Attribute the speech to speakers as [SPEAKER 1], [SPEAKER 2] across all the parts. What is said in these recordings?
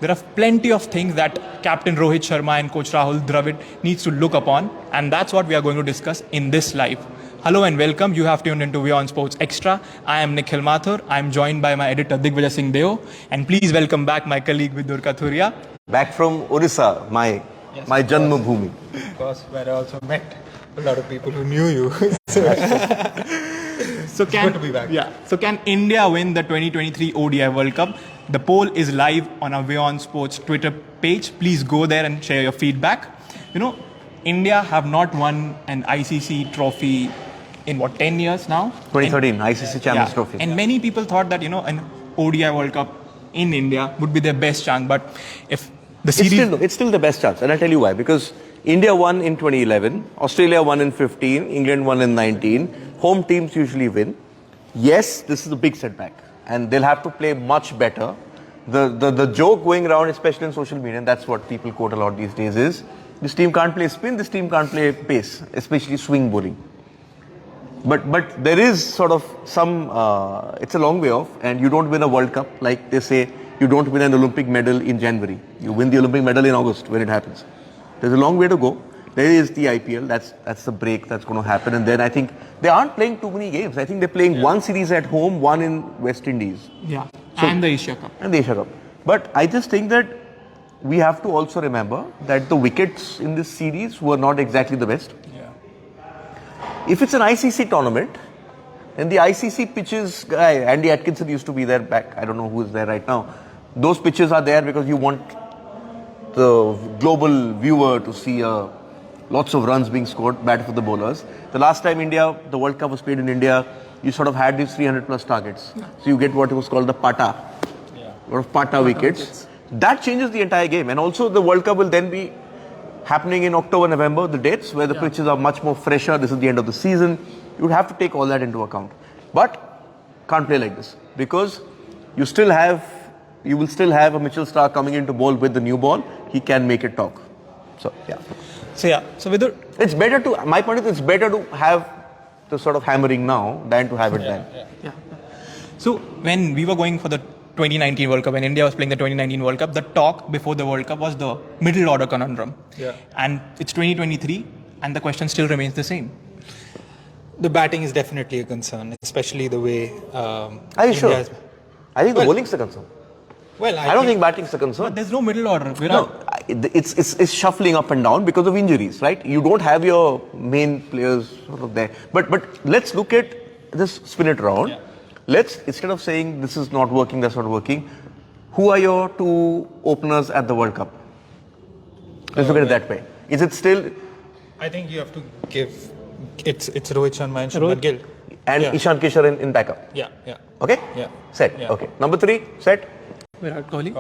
[SPEAKER 1] there are plenty of things that Captain Rohit Sharma and Coach Rahul Dravid needs to look upon, and that's what we are going to discuss in this live. Hello and welcome. You have tuned into WION Sports Extra. I am Nikhil Mathur. I am joined by my editor Digvijay Singh Deo, and please welcome back my colleague Vidur Kathuria.
[SPEAKER 2] Back from Orissa, my Janma Bhumi.
[SPEAKER 3] Of course, where I also met a lot of people who knew you.
[SPEAKER 1] So
[SPEAKER 3] good to be back.
[SPEAKER 1] Yeah. So can India win the 2023 ODI World Cup? The poll is live on our WION Sports Twitter page. Please go there and share your feedback. You know, India have not won an ICC trophy in 10 years now?
[SPEAKER 2] 2013 ICC Champions Trophy.
[SPEAKER 1] And many people thought that, an ODI World Cup in India would be their best chance. But if the series...
[SPEAKER 2] It's still the best chance. And I'll tell you why. Because India won in 2011, Australia won in 15, England won in 19. Home teams usually win. Yes, this is a big setback. And they'll have to play much better. The joke going around, especially in social media, and that's what people quote a lot these days, is this team can't play spin, this team can't play pace, especially swing bowling. But there is sort of some, it's a long way off, and you don't win a World Cup, like they say, you don't win an Olympic medal in January. You win the Olympic medal in August when it happens. There's a long way to go. There is the IPL, that's the break that's going to happen, and then I think they aren't playing too many games. I think they're playing one series at home, one in West Indies.
[SPEAKER 1] Yeah, so, and the Asia Cup.
[SPEAKER 2] And the Asia Cup. But I just think that we have to also remember that the wickets in this series were not exactly the best.
[SPEAKER 1] Yeah.
[SPEAKER 2] If it's an ICC tournament, then the ICC pitches, Andy Atkinson used to be there back, I don't know who is there right now. Those pitches are there because you want the global viewer to see lots of runs being scored, bad for the bowlers. The last time the World Cup was played in India, you sort of had these 300 plus targets. Yeah. So you get what was called the Pata, or Pata wickets. That changes the entire game. And also the World Cup will then be happening in October, November, the dates where the pitches are much more fresher. This is the end of the season. You would have to take all that into account. But can't play like this because you will still have a Mitchell Starc coming into bowl with the new ball. He can make it talk. So
[SPEAKER 1] Vidur,
[SPEAKER 2] it's better to, my point is, it's better to have the sort of hammering now than to have it then.
[SPEAKER 1] Yeah. So when we were going for the 2019 World Cup, when India was playing the 2019 World Cup, the talk before the World Cup was the middle order conundrum. Yeah. And it's 2023 and the question still remains the same.
[SPEAKER 3] The batting is definitely a concern, especially the way
[SPEAKER 2] Are you sure? I think the bowling's the concern.
[SPEAKER 3] Well,
[SPEAKER 2] I don't think batting's the concern.
[SPEAKER 1] But there's no middle order.
[SPEAKER 2] No, it's shuffling up and down because of injuries, right? You don't have your main players sort of there. But let's look at this, spin it around. Yeah. Let's, instead of saying this is not working, that's not working, who are your two openers at the World Cup? Let's look at it that way. Is it still...
[SPEAKER 3] I think you have to give... It's Rohit Sharma and Shubman Gill.
[SPEAKER 2] And Ishan Kishan in backup?
[SPEAKER 3] Yeah.
[SPEAKER 2] Okay?
[SPEAKER 3] Yeah.
[SPEAKER 2] Set. Yeah. Okay. Number 3, set.
[SPEAKER 1] Virat Kohli.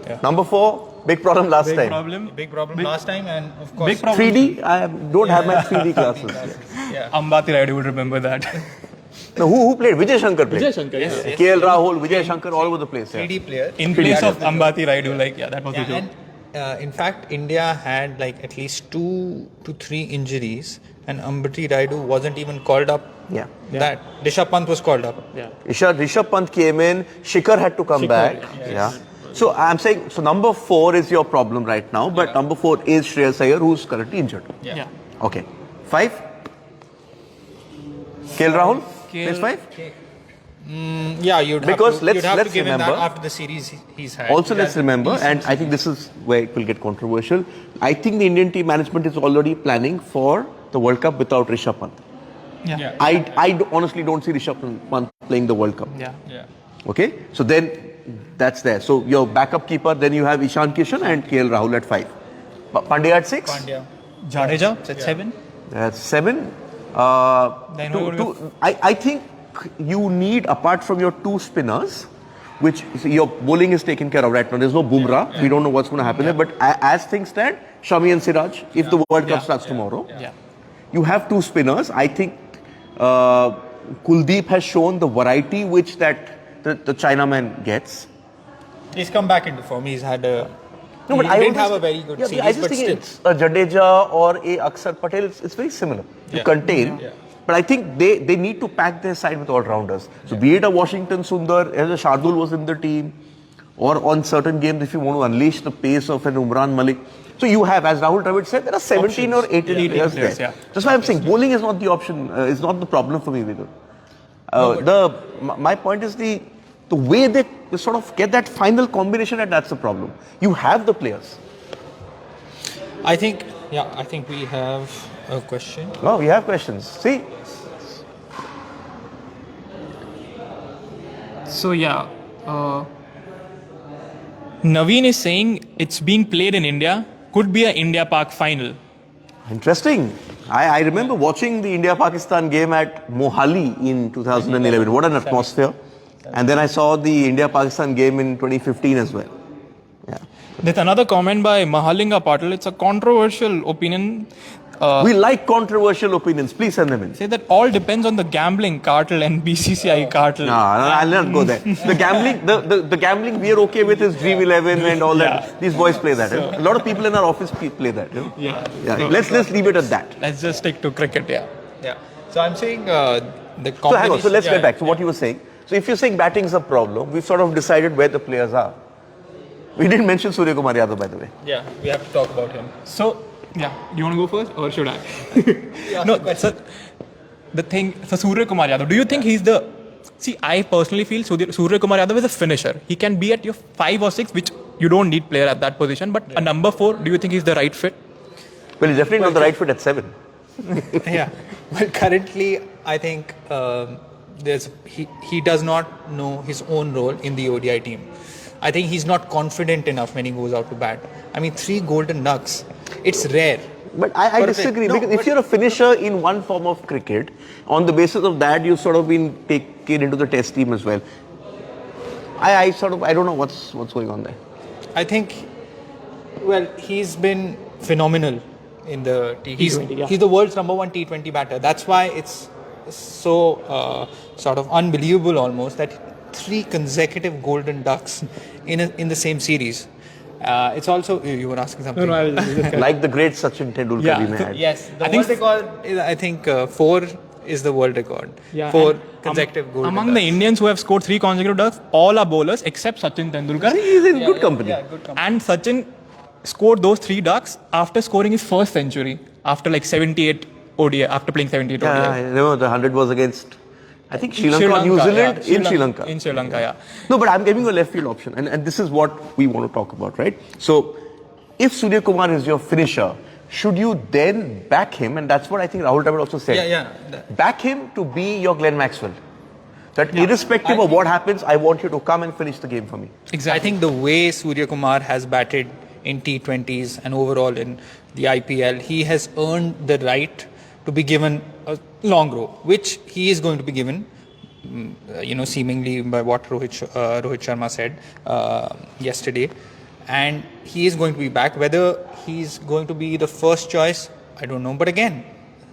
[SPEAKER 3] Yeah.
[SPEAKER 2] Number 4, big problem last time.
[SPEAKER 3] Big problem last time, and of course...
[SPEAKER 1] Big problem.
[SPEAKER 2] 3D? I don't have my 3D classes.
[SPEAKER 1] Yeah. Ambati Rayudu would remember that.
[SPEAKER 2] No, who played? Vijay Shankar played.
[SPEAKER 1] Vijay Shankar, yes.
[SPEAKER 2] KL Rahul, Vijay Shankar, all over the place.
[SPEAKER 3] 3D player.
[SPEAKER 1] In place of Ambati Rayudu, that was the joke.
[SPEAKER 3] And in fact, India had at least 2 to 3 injuries, and Ambati Rayudu wasn't even called up.
[SPEAKER 2] Yeah.
[SPEAKER 3] That Rishabh Pant was called up.
[SPEAKER 1] Yeah.
[SPEAKER 2] Rishabh Pant came in, Shikhar had to come back. Yeah. So I'm saying, number 4 is your problem right now, but number 4 is Shreyas Iyer, who's currently injured.
[SPEAKER 1] Yeah.
[SPEAKER 2] Okay. 5? KL Rahul? Place 5?
[SPEAKER 3] Yeah, you'd have to give him that
[SPEAKER 2] remember,
[SPEAKER 3] after the series he's had.
[SPEAKER 2] Also, let's remember, and I think this is where it will get controversial, I think the Indian team management is already planning for the World Cup without Rishabh Pant.
[SPEAKER 1] Yeah.
[SPEAKER 2] I honestly don't see Rishabh Pant playing the World Cup.
[SPEAKER 1] Yeah.
[SPEAKER 2] Okay? So then, that's there. So your backup keeper, then you have Ishan Kishan and KL Rahul at 5. Pandya at 6?
[SPEAKER 3] Pandya.
[SPEAKER 1] Jadeja at 7.
[SPEAKER 2] That's 7. I think you need, apart from your 2 spinners, which your bowling is taken care of right now. There's no Bumrah. We don't know what's going to happen there. But as things stand, Shami and Siraj, if the World Cup starts tomorrow, you have 2 spinners. I think Kuldeep has shown the variety which the Chinaman gets.
[SPEAKER 3] He's come back into form. He's had a...
[SPEAKER 2] No, but
[SPEAKER 3] he didn't have a very good series,
[SPEAKER 2] I just think
[SPEAKER 3] still.
[SPEAKER 2] it's a Jadeja or a Akshar Patel. It's very similar to contain. Yeah. But I think they need to pack their side with all-rounders. So be it a Washington Sundar, as a Shardul was in the team, or on certain games if you want to unleash the pace of an Umran Malik. So you have, as Rahul Dravid said, there are 17 or 18 players there.
[SPEAKER 1] Yeah.
[SPEAKER 2] That's why I'm saying bowling is not the option, is not the problem for me, Vidu. My point is the way they sort of get that final combination, and that's the problem. You have the players.
[SPEAKER 3] I think we have a question.
[SPEAKER 2] Oh, we have questions. See?
[SPEAKER 1] So Naveen is saying it's being played in India. Could be a India-Pak final.
[SPEAKER 2] Interesting. I remember watching the India-Pakistan game at Mohali in 2011. What an atmosphere. And then I saw the India-Pakistan game in 2015 as well. Yeah.
[SPEAKER 1] There's another comment by Mahalinga Patil. It's a controversial opinion.
[SPEAKER 2] We like controversial opinions. Please send them in.
[SPEAKER 1] Say that all depends on the gambling cartel and BCCI cartel.
[SPEAKER 2] No, I'll not go there. The gambling we are okay with is Dream 11 and all that. These boys play that. A lot of people in our office play that.
[SPEAKER 1] Yeah.
[SPEAKER 2] So, let's leave it at that.
[SPEAKER 1] Let's just stick to cricket.
[SPEAKER 3] Yeah. So I'm saying the combination.
[SPEAKER 2] So hang on. So let's get back to what you were saying. So if you're saying batting is a problem, we've sort of decided where the players are. We didn't mention Surya Kumar Yadav, by the way.
[SPEAKER 3] Yeah, we have to talk about him.
[SPEAKER 1] So, do you want to go first or should I? No, so the thing, so Surya Kumar Yadav, do you think he's the... See, I personally feel Surya Kumar Yadav is a finisher. He can be at your 5 or 6, which you don't need player at that position. But a number 4, do you think he's the right fit?
[SPEAKER 2] Well, he's definitely not the right fit at 7.
[SPEAKER 3] Yeah. Well, currently, I think he does not know his own role in the ODI team. I think he's not confident enough when he goes out to bat. I mean, 3 golden ducks. It's rare.
[SPEAKER 2] But I disagree, because if you're a finisher in one form of cricket, on the basis of that, you've sort of been taken into the test team as well. I don't know what's going on there.
[SPEAKER 3] I think, well, he's been phenomenal in the T20. He's the world's number 1 T20 batter. That's why it's so sort of unbelievable almost that 3 consecutive golden ducks in the same series. It's also, you were asking something.
[SPEAKER 1] No,
[SPEAKER 2] like the great Sachin Tendulkar we had.
[SPEAKER 3] Yes, the world record is, I think 4 is the world record.
[SPEAKER 1] Yeah,
[SPEAKER 3] 4 consecutive golden
[SPEAKER 1] among
[SPEAKER 3] ducks.
[SPEAKER 1] the Indians who have scored 3 consecutive ducks, all are bowlers except Sachin Tendulkar.
[SPEAKER 2] He's in good company.
[SPEAKER 3] Yeah, good company.
[SPEAKER 1] And Sachin scored those 3 ducks after scoring his first century, after like 78 ODI, after playing 78 ODI.
[SPEAKER 2] I remember the 100 was against, I think Sri Lanka or New Zealand, in Sri Lanka.
[SPEAKER 1] In Sri Lanka, yeah.
[SPEAKER 2] No, but I'm giving you a left field option, and this is what we want to talk about, right? So, if Surya Kumar is your finisher, should you then back him? And that's what I think Rahul Dravid also said. Back him to be your Glenn Maxwell. That irrespective of what happens, I want you to come and finish the game for me.
[SPEAKER 3] Exactly. I think the way Surya Kumar has batted in T20s and overall in the IPL, he has earned the right to be given a long row, which he is going to be given, seemingly by what Rohit Sharma said yesterday. And he is going to be back. Whether he's going to be the first choice, I don't know. But again,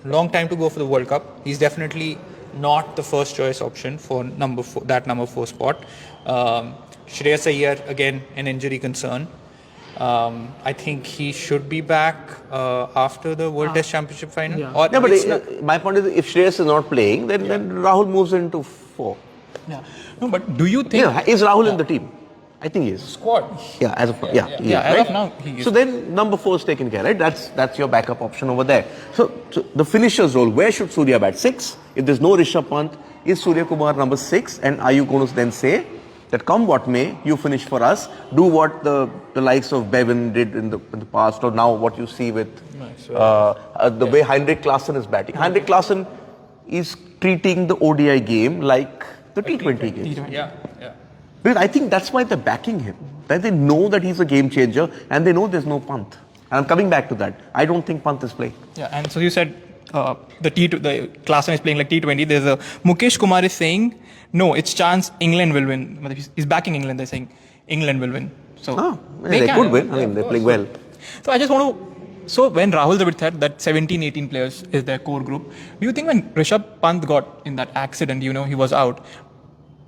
[SPEAKER 3] long time to go for the World Cup. He's definitely not the first choice option for number 4 spot. Shreyas Iyer, again, an injury concern. I think he should be back after the World Test Championship final.
[SPEAKER 2] Yeah. But my point is, if Shreyas is not playing, then Rahul moves into 4.
[SPEAKER 1] Yeah. No, but do you think...
[SPEAKER 2] is Rahul in the team? I think he is.
[SPEAKER 3] Squad.
[SPEAKER 2] Yeah, as of
[SPEAKER 1] as of now, he is.
[SPEAKER 2] So then number 4 is taken care, right? That's your backup option over there. So the finisher's role, where should Surya bat? 6? If there's no Rishabh Pant, is Surya Kumar number 6? And are you going to then say that come what may, you finish for us, do what the likes of Bevan did in the past, or now what you see with the way Heinrich Klaasen is batting. Heinrich Klaasen is treating the ODI game like the T20 game.
[SPEAKER 3] Yeah.
[SPEAKER 2] Because I think that's why they're backing him. That they know that he's a game changer and they know there's no Pant. And I'm coming back to that. I don't think Pant is playing.
[SPEAKER 1] Yeah, and so you said the Klaasen is playing like T20. There's a Mukesh Kumar is saying, no, it's chance England will win. He's backing England. They're saying England will win. So
[SPEAKER 2] they could win. I mean, they're playing well.
[SPEAKER 1] So I just want to... So when Rahul Dravid said that 17, 18 players is their core group, do you think when Rishabh Pant got in that accident, he was out,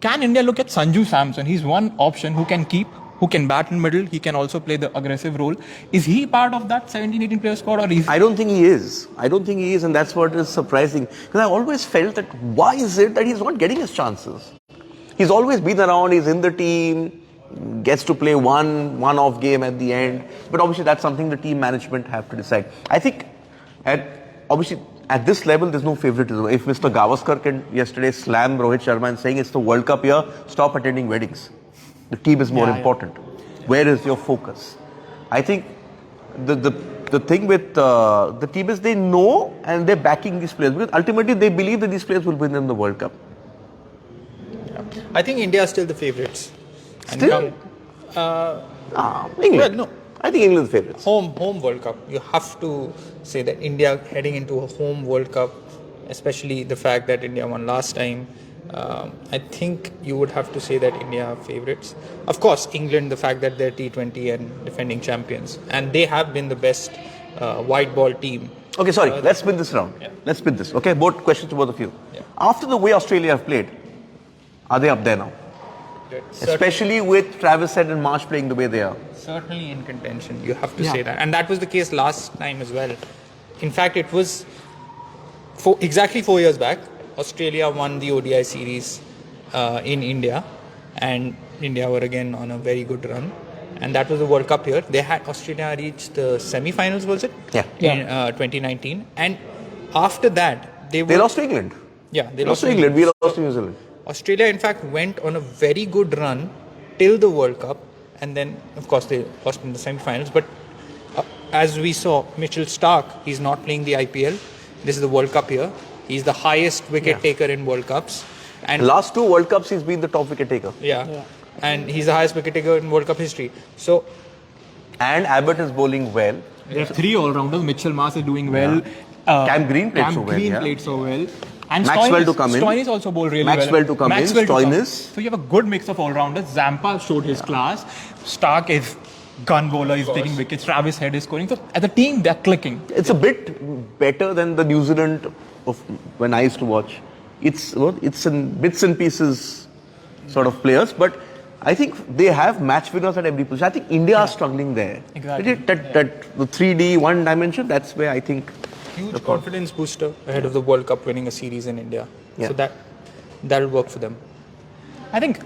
[SPEAKER 1] can India look at Sanju Samson? He's one option who can bat in middle. He can also play the aggressive role. Is he part of that 17, 18 player squad, or is...
[SPEAKER 2] I don't think he is. And that's what is surprising. Because I always felt that why is it that he's not getting his chances? He's always been around, he's in the team, gets to play one-off game at the end. But obviously that's something the team management have to decide. I think obviously at this level there's no favoritism. If Mr. Gavaskar can yesterday slam Rohit Sharma and saying it's the World Cup year, stop attending weddings. The team is more important. Where is your focus? I think the thing with the team is they know and they're backing these players because ultimately they believe that these players will win them the World Cup.
[SPEAKER 3] I think India are still the favourites.
[SPEAKER 2] Still? England.
[SPEAKER 3] Well, no.
[SPEAKER 2] I think England's favourites.
[SPEAKER 3] Home World Cup. You have to say that India heading into a home World Cup, especially the fact that India won last time. I think you would have to say that India are favourites. Of course, England, the fact that they're T20 and defending champions, and they have been the best white ball team.
[SPEAKER 2] Okay, sorry. Let's spin this round.
[SPEAKER 3] Yeah.
[SPEAKER 2] Let's spin this. Okay, both questions to both of you.
[SPEAKER 3] Yeah.
[SPEAKER 2] After the way Australia have played, are they up there now? Especially with Travis Head and Marsh playing the way they are.
[SPEAKER 3] Certainly in contention, you have to say that. And that was the case last time as well. In fact, it was exactly 4 years back. Australia won the ODI series in India, and India were again on a very good run. And that was the World Cup year. They had Australia reached the semi-finals, was it?
[SPEAKER 2] Yeah.
[SPEAKER 3] In 2019. And after that, they
[SPEAKER 2] lost to England.
[SPEAKER 3] Yeah,
[SPEAKER 2] They lost to England. We lost to New Zealand.
[SPEAKER 3] Australia, in fact, went on a very good run till the World Cup, and then, of course, they lost in the semi-finals. But as we saw, Mitchell Starc, he's not playing the IPL. This is the World Cup year. He's the highest wicket taker in World Cups. And
[SPEAKER 2] last 2 World Cups, he's been the top wicket taker.
[SPEAKER 3] Yeah. And he's the highest wicket taker in World Cup history. So,
[SPEAKER 2] and Abbott is bowling well.
[SPEAKER 1] There are 3 all-rounders. Mitchell Marsh is doing well.
[SPEAKER 2] Cam Green played so well.
[SPEAKER 1] And
[SPEAKER 2] Maxwell to come in.
[SPEAKER 1] Stoinis also bowled really
[SPEAKER 2] Maxwell
[SPEAKER 1] well.
[SPEAKER 2] to come in. Stoinis.
[SPEAKER 1] So you have a good mix of all-rounders. Zampa showed his class. Stark is gun bowler. He's taking wickets. Travis Head is scoring. So as a team, they're clicking.
[SPEAKER 2] It's a bit better than the New Zealand of when I used to watch. It's in bits and pieces sort of players, but I think they have match winners at every position. I think India are struggling there.
[SPEAKER 1] Exactly.
[SPEAKER 2] That the 3D, one dimension, that's where I think
[SPEAKER 3] huge confidence booster ahead of the World Cup winning a series in India.
[SPEAKER 2] Yeah.
[SPEAKER 3] So that'll work for them.
[SPEAKER 1] I think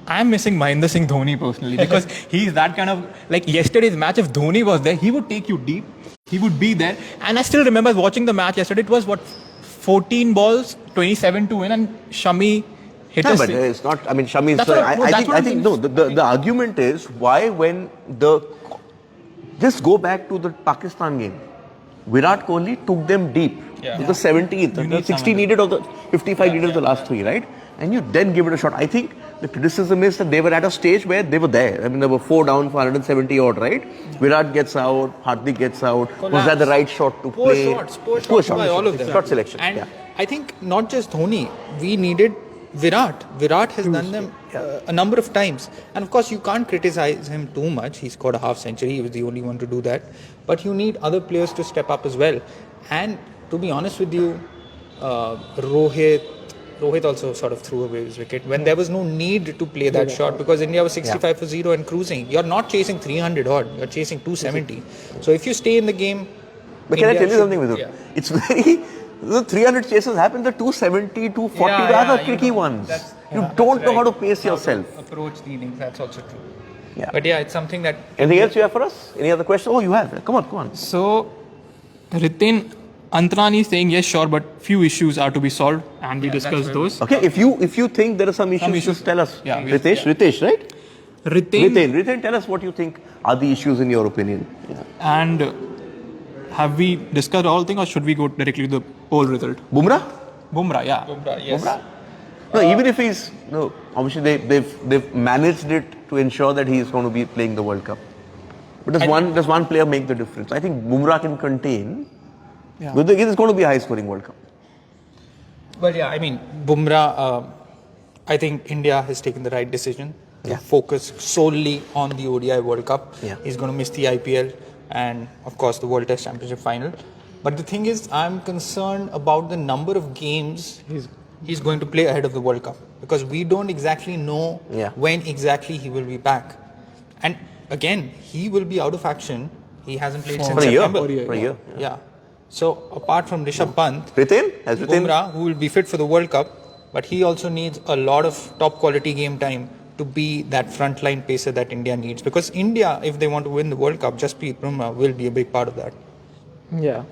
[SPEAKER 1] I'm missing Mahendra Singh Dhoni personally because he's that kind of, like yesterday's match, if Dhoni was there, he would take you deep. He would be there. And I still remember watching the match yesterday. It was 14 balls, 27 to win, and Shami hit
[SPEAKER 2] yeah,
[SPEAKER 1] a
[SPEAKER 2] but
[SPEAKER 1] six.
[SPEAKER 2] it's not. I mean, Shami.
[SPEAKER 1] I think
[SPEAKER 2] no. The argument is why when just go back to the Pakistan game. Virat Kohli took them deep to the 17th. The 60 needed of the 55 needed of the last 3, right? And you then give it a shot. I think the criticism is that they were at a stage where they were there. I mean, they were 4 down for 170 odd, right? Virat gets out, Hardik gets out.
[SPEAKER 3] Collapse.
[SPEAKER 2] Was that the right shot to play?
[SPEAKER 3] Poor shots by all of them.
[SPEAKER 2] Shot selection.
[SPEAKER 3] And I think not just Dhoni, we needed Virat. Virat has done them a number of times. And of course, you can't criticize him too much. He scored a half century. He was the only one to do that. But you need other players to step up as well. And to be honest with you, Rohit also sort of threw away his wicket when there was no need to play that shot because India was 65 for 0 and cruising. You're not chasing 300 odd. You're chasing 270. So if you stay in the game...
[SPEAKER 2] But can I tell you something, Vidhu? Yeah. It's very... The 300 chases happen, the 270, 240, the other tricky ones. You don't know how to pace yourself.
[SPEAKER 3] Approach the innings, that's also true.
[SPEAKER 2] Yeah.
[SPEAKER 3] But it's something that...
[SPEAKER 2] Anything else you have for us? Any other questions? Oh, you have. Come on.
[SPEAKER 1] So, Ritin Antrani is saying, yes, sure, but few issues are to be solved and we discussed those.
[SPEAKER 2] Okay, if you think there are some issues, just tell us.
[SPEAKER 1] Yeah.
[SPEAKER 2] Ritesh, right?
[SPEAKER 1] Ritin,
[SPEAKER 2] tell us what you think are the issues in your opinion. Yeah.
[SPEAKER 1] And have we discussed all things or should we go directly to the poll result?
[SPEAKER 2] Bumrah,
[SPEAKER 1] yeah.
[SPEAKER 3] Yes.
[SPEAKER 2] Bumrah? No, even if he's obviously they've managed it to ensure that he is going to be playing the World Cup. But does one player make the difference? I think Bumrah can contain. Yeah. But it is going to be a high-scoring World Cup.
[SPEAKER 3] But I mean, Bumrah, I think India has taken the right decision to focus solely on the ODI World Cup.
[SPEAKER 2] Yeah.
[SPEAKER 3] He's going to miss the IPL and, of course, the World Test Championship final. But the thing is, I'm concerned about the number of games he's going to play ahead of the World Cup because we don't exactly know when exactly he will be back. And again, he will be out of action. He hasn't played since September.
[SPEAKER 2] For a year.
[SPEAKER 3] Yeah. So apart from Rishabh Pant,
[SPEAKER 2] Bumrah,
[SPEAKER 3] who will be fit for the World Cup, but he also needs a lot of top quality game time to be that frontline pacer that India needs. Because India, if they want to win the World Cup, Jasprit Bumrah will be a big part of that.
[SPEAKER 1] Yeah.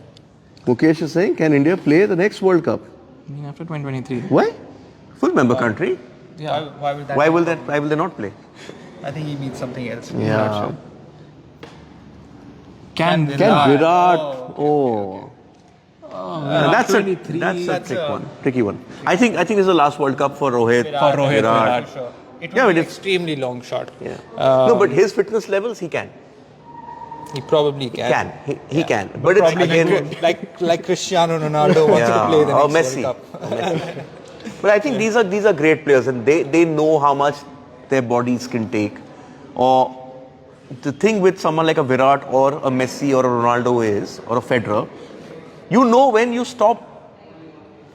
[SPEAKER 2] Mukesh is saying, can India play the next World Cup?
[SPEAKER 1] I mean, after 2023.
[SPEAKER 2] Why? Full member country.
[SPEAKER 1] Yeah.
[SPEAKER 3] Why will that?
[SPEAKER 2] Why will they not play?
[SPEAKER 3] I think he means something else.
[SPEAKER 2] Yeah.
[SPEAKER 1] Can
[SPEAKER 2] Virat?
[SPEAKER 3] Oh,
[SPEAKER 2] That's a tricky one. I think this is the last World Cup for Rohit.
[SPEAKER 1] For Rohit, Virat.
[SPEAKER 3] Sure. It
[SPEAKER 2] Yeah,
[SPEAKER 3] will
[SPEAKER 2] but
[SPEAKER 3] be
[SPEAKER 2] it's-
[SPEAKER 3] extremely long shot.
[SPEAKER 2] Yeah. No, but his fitness levels, he can.
[SPEAKER 3] He probably can.
[SPEAKER 2] He can. But it's
[SPEAKER 3] Probably
[SPEAKER 2] again,
[SPEAKER 3] like Cristiano Ronaldo wants to play the
[SPEAKER 2] or
[SPEAKER 3] next
[SPEAKER 2] Messi.
[SPEAKER 3] World Cup.
[SPEAKER 2] Or Messi. But I think these are great players, and they know how much their bodies can take. Or the thing with someone like a Virat or a Messi or a Ronaldo is, or a Federer, you know when you stop,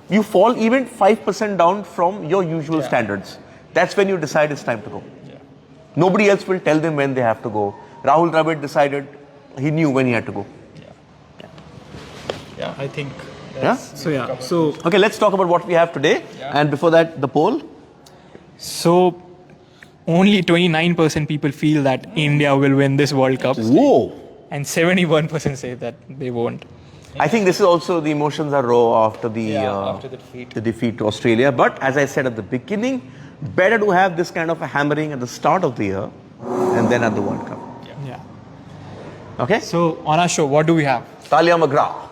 [SPEAKER 2] you fall even 5% down from your usual standards. That's when you decide it's time to go.
[SPEAKER 3] Yeah.
[SPEAKER 2] Nobody else will tell them when they have to go. Rahul Dravid decided, he knew when he had to go.
[SPEAKER 3] Yeah, I think.
[SPEAKER 2] Yeah?
[SPEAKER 1] So
[SPEAKER 2] Okay, let's talk about what we have today. And before that, the poll.
[SPEAKER 1] So only 29% people feel that India will win this World Cup,
[SPEAKER 2] Whoa!
[SPEAKER 1] and 71% say that they won't.
[SPEAKER 2] I think this is also the emotions are raw after
[SPEAKER 3] after the defeat.
[SPEAKER 2] the defeat to Australia. But as I said at the beginning, better to have this kind of a hammering at the start of the year and then at the World Cup.
[SPEAKER 1] Yeah.
[SPEAKER 2] Okay?
[SPEAKER 1] So on our show, what do we have?
[SPEAKER 2] Talia McGrath.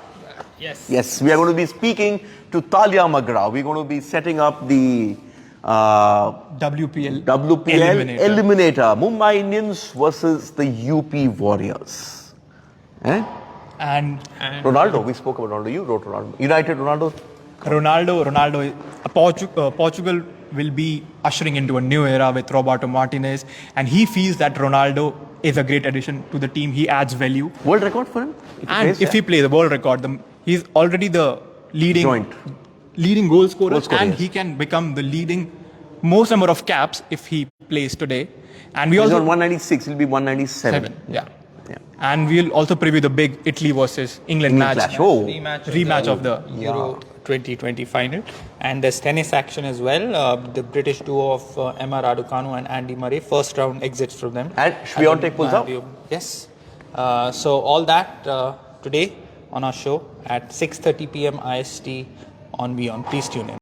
[SPEAKER 3] Yes.
[SPEAKER 2] Yes, we are going to be speaking to Talia McGrath. We're going to be setting up the
[SPEAKER 1] WPL
[SPEAKER 2] Eliminator. Mumbai Indians versus the UP Warriors. Eh?
[SPEAKER 1] And
[SPEAKER 2] Ronaldo, we spoke about Ronaldo. You wrote Ronaldo. United Ronaldo.
[SPEAKER 1] Portugal will be ushering into a new era with Roberto Martinez, and he feels that Ronaldo is a great addition to the team. He adds value,
[SPEAKER 2] World record for him?
[SPEAKER 1] and if he plays the world record, he's already the leading goal scorer,
[SPEAKER 2] Goal scorer,
[SPEAKER 1] and
[SPEAKER 2] yes.
[SPEAKER 1] he can become the leading most number of caps if he plays today. And we
[SPEAKER 2] He's
[SPEAKER 1] also
[SPEAKER 2] on 196, he'll be 197.
[SPEAKER 1] yeah. And we'll also preview the big Italy versus England match.
[SPEAKER 2] Clash. Oh.
[SPEAKER 3] Rematch
[SPEAKER 1] of the
[SPEAKER 3] Euro 2020 final. And there's tennis action as well. The British duo of Emma Raducanu and Andy Murray, first round exits from them.
[SPEAKER 2] And Swiatek pulls out?
[SPEAKER 3] Yes. So all that today on our show at 6:30 p.m. IST on WION. Please tune in.